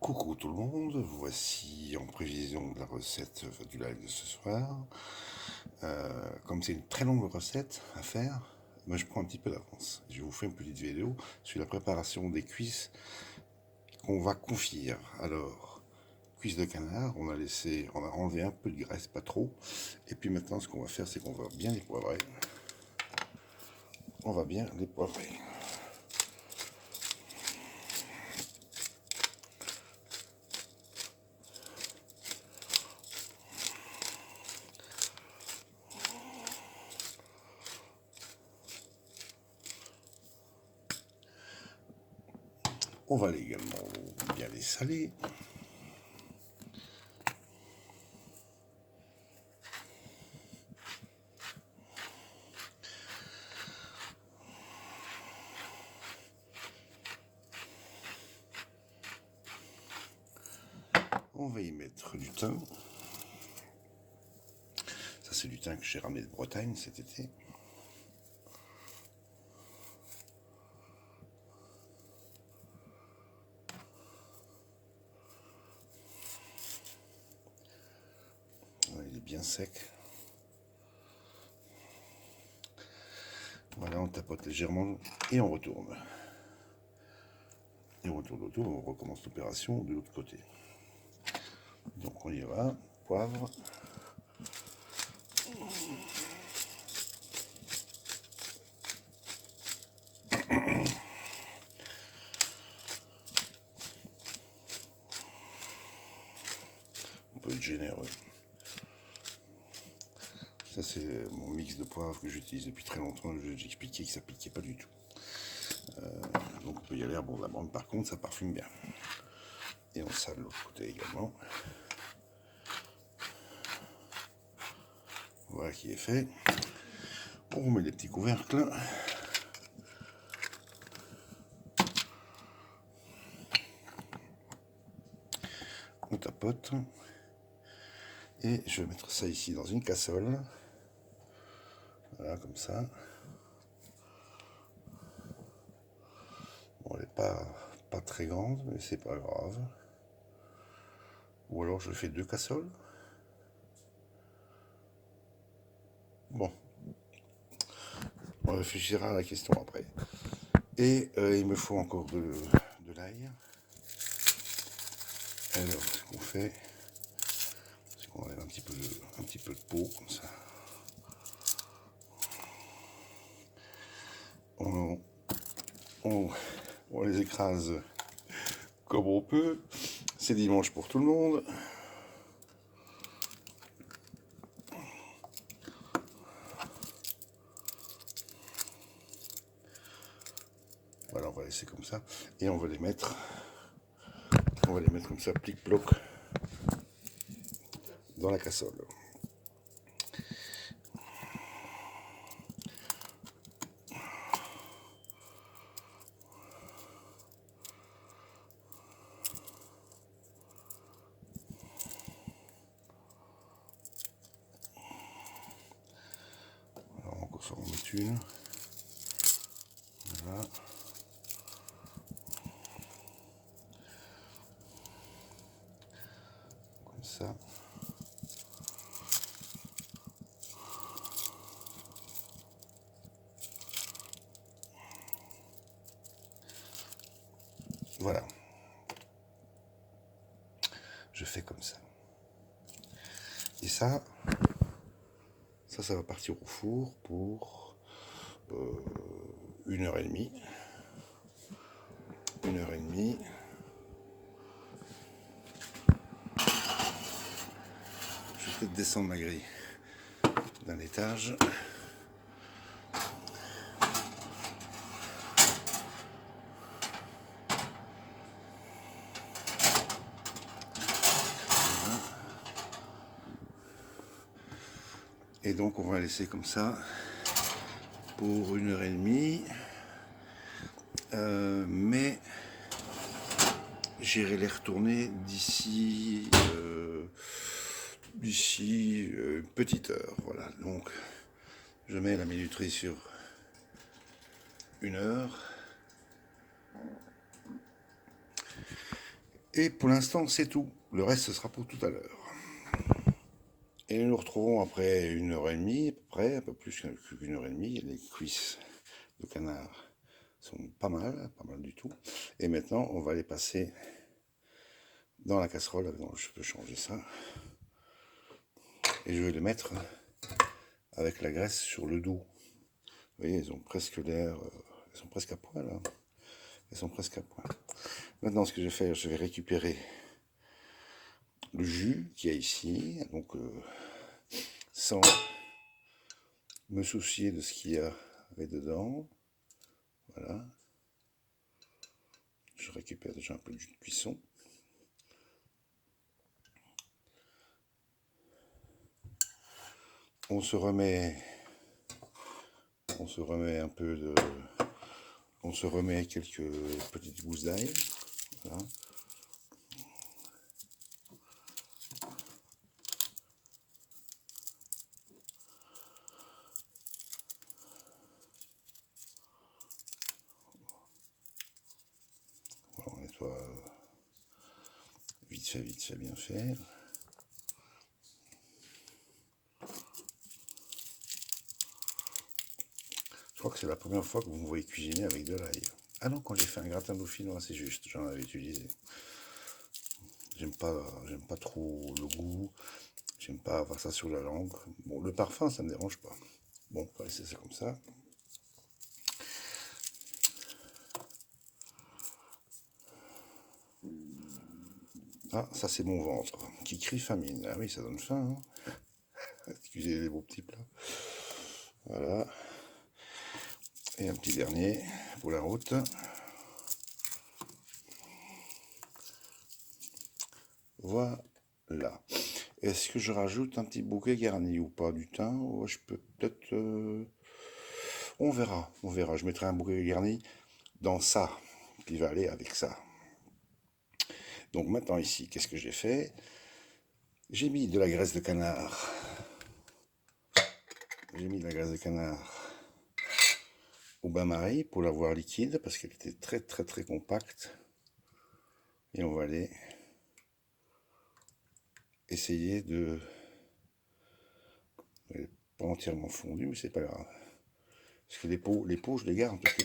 Coucou tout le monde, voici en prévision de la recette du live de ce soir. Comme c'est une très longue recette à faire, moi je prends un petit peu d'avance. Je vous fais une petite vidéo sur la préparation des cuisses qu'on va confire. Alors, cuisses de canard, on a enlevé un peu de graisse, pas trop. Et puis maintenant ce qu'on va faire, c'est qu'on va bien les poivrer. On va bien les poivrer. On va également bien les saler. On va y mettre du thym. Ça c'est du thym que j'ai ramené de Bretagne cet été. Il est bien sec. Voilà, on tapote légèrement et on retourne. Et on retourne autour, on recommence l'opération de l'autre côté. Donc on y va, poivre. On peut être généreux. Ça c'est mon mix de poivre que j'utilise depuis très longtemps. J'expliquais que ça piquait pas du tout. Donc on peut y aller abondamment. Par contre ça parfume bien. Et on sale l'autre côté également. Voilà qui est fait. On remet les petits couvercles. On tapote. Et je vais mettre ça ici dans une casserole. Voilà, comme ça. Bon, elle n'est pas très grande, mais c'est pas grave. Ou alors je fais deux casseroles. Bon, on réfléchira à la question après. Et il me faut encore de l'ail. Alors, ce qu'on fait, c'est qu'on enlève un petit peu de peau, comme ça. On les écrase comme on peut. C'est dimanche pour tout le monde. Voilà, on va laisser comme ça. Et on va les mettre comme ça, plic-ploc, dans la casserole. Alors, on s'en remet une. Voilà. Comme ça. Voilà. Je fais comme ça. Et ça va partir au four pour 1h30. 1h30. Je vais peut-être descendre ma grille d'un étage. Et donc on va laisser comme ça pour 1h30. Mais j'irai les retourner d'ici une petite heure. Voilà, donc je mets la minuterie sur 1 heure. Et pour l'instant, c'est tout. Le reste, ce sera pour tout à l'heure. Et nous nous retrouvons après 1 heure et demie, à peu près, un peu plus qu'une heure et demie. Les cuisses de canard sont pas mal du tout. Et maintenant, on va les passer dans la casserole. Donc, je peux changer ça. Et je vais les mettre avec la graisse sur le dos. Vous voyez, elles ont presque l'air... elles sont presque à point, là. Elles sont presque à point. Maintenant, ce que je vais faire, je vais récupérer le jus qu'il y a ici. Donc, sans me soucier de ce qu'il y avait dedans. Voilà. Je récupère déjà un peu de jus de cuisson. On se remet un peu de... On se remet quelques petites gousses d'ail. Voilà. Voilà, on nettoie vite fait, bien fait. Je crois que c'est la première fois que vous me voyez cuisiner avec de l'ail. Ah non, quand j'ai fait un gratin dauphinois, c'est juste, j'en avais utilisé. J'aime pas trop le goût, j'aime pas avoir ça sur la langue. Bon, le parfum, ça me dérange pas. Bon, on va laisser ça comme ça. Ah, ça c'est mon ventre, qui crie famine. Ah oui, ça donne faim, hein. Excusez les beaux petits plats. Voilà. Et un petit dernier pour la route. Voilà. Est-ce que je rajoute un petit bouquet garni ou pas du thym? Ouais, je peux peut-être... On verra. Je mettrai un bouquet garni dans ça, qui va aller avec ça. Donc maintenant ici, qu'est-ce que j'ai fait? J'ai mis de la graisse de canard. J'ai mis de la graisse de canard au bain-marie pour l'avoir liquide parce qu'elle était très compacte. Et on va aller essayer de... Elle n'est pas entièrement fondue, mais c'est pas grave. Parce que les pots, je les garde parce que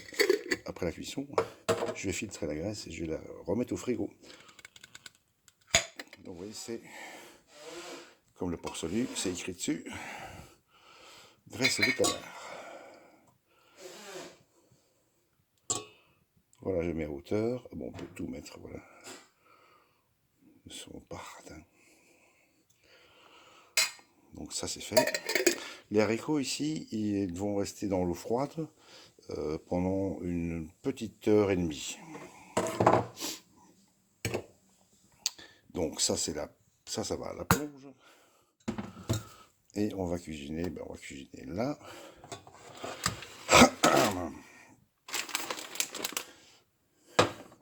après la cuisson, je vais filtrer la graisse et je vais la remettre au frigo. Donc vous voyez, c'est comme le porc solu, c'est écrit dessus. Graisse de canard. Voilà, je mets à hauteur. Bon, on peut tout mettre, voilà. Ils sont pas radins. Donc ça, c'est fait. Les haricots ici, ils vont rester dans l'eau froide pendant une petite heure et demie. Donc ça, ça va à la plonge. Et on va cuisiner, on va cuisiner là.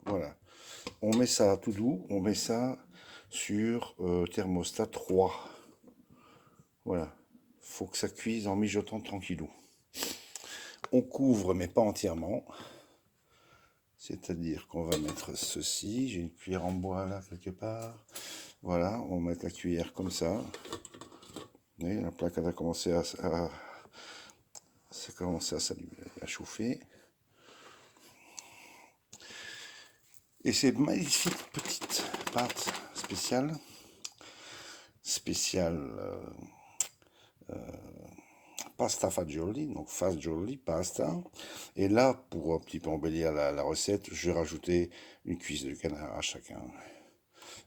Voilà. On met ça tout doux, on met ça sur thermostat 3. Voilà. Faut que ça cuise en mijotant tranquillou. On couvre, mais pas entièrement. C'est-à-dire qu'on va mettre ceci. J'ai une cuillère en bois là, quelque part. Voilà, on va mettre la cuillère comme ça. Vous voyez, la plaque elle a commencé à s'allumer, à chauffer. Et ces magnifiques petites pâtes spéciales pasta fagioli, donc fagioli, pasta. Et là, pour un petit peu embellir la recette, je vais rajouter une cuisse de canard à chacun.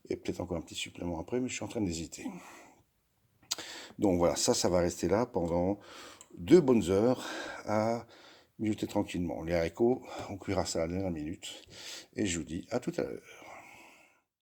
Et peut-être encore un petit supplément après, mais je suis en train d'hésiter. Donc voilà, ça va rester là pendant 2 bonnes heures à mijoter tranquillement. Les haricots, on cuira ça à la minute. Et je vous dis à tout à l'heure.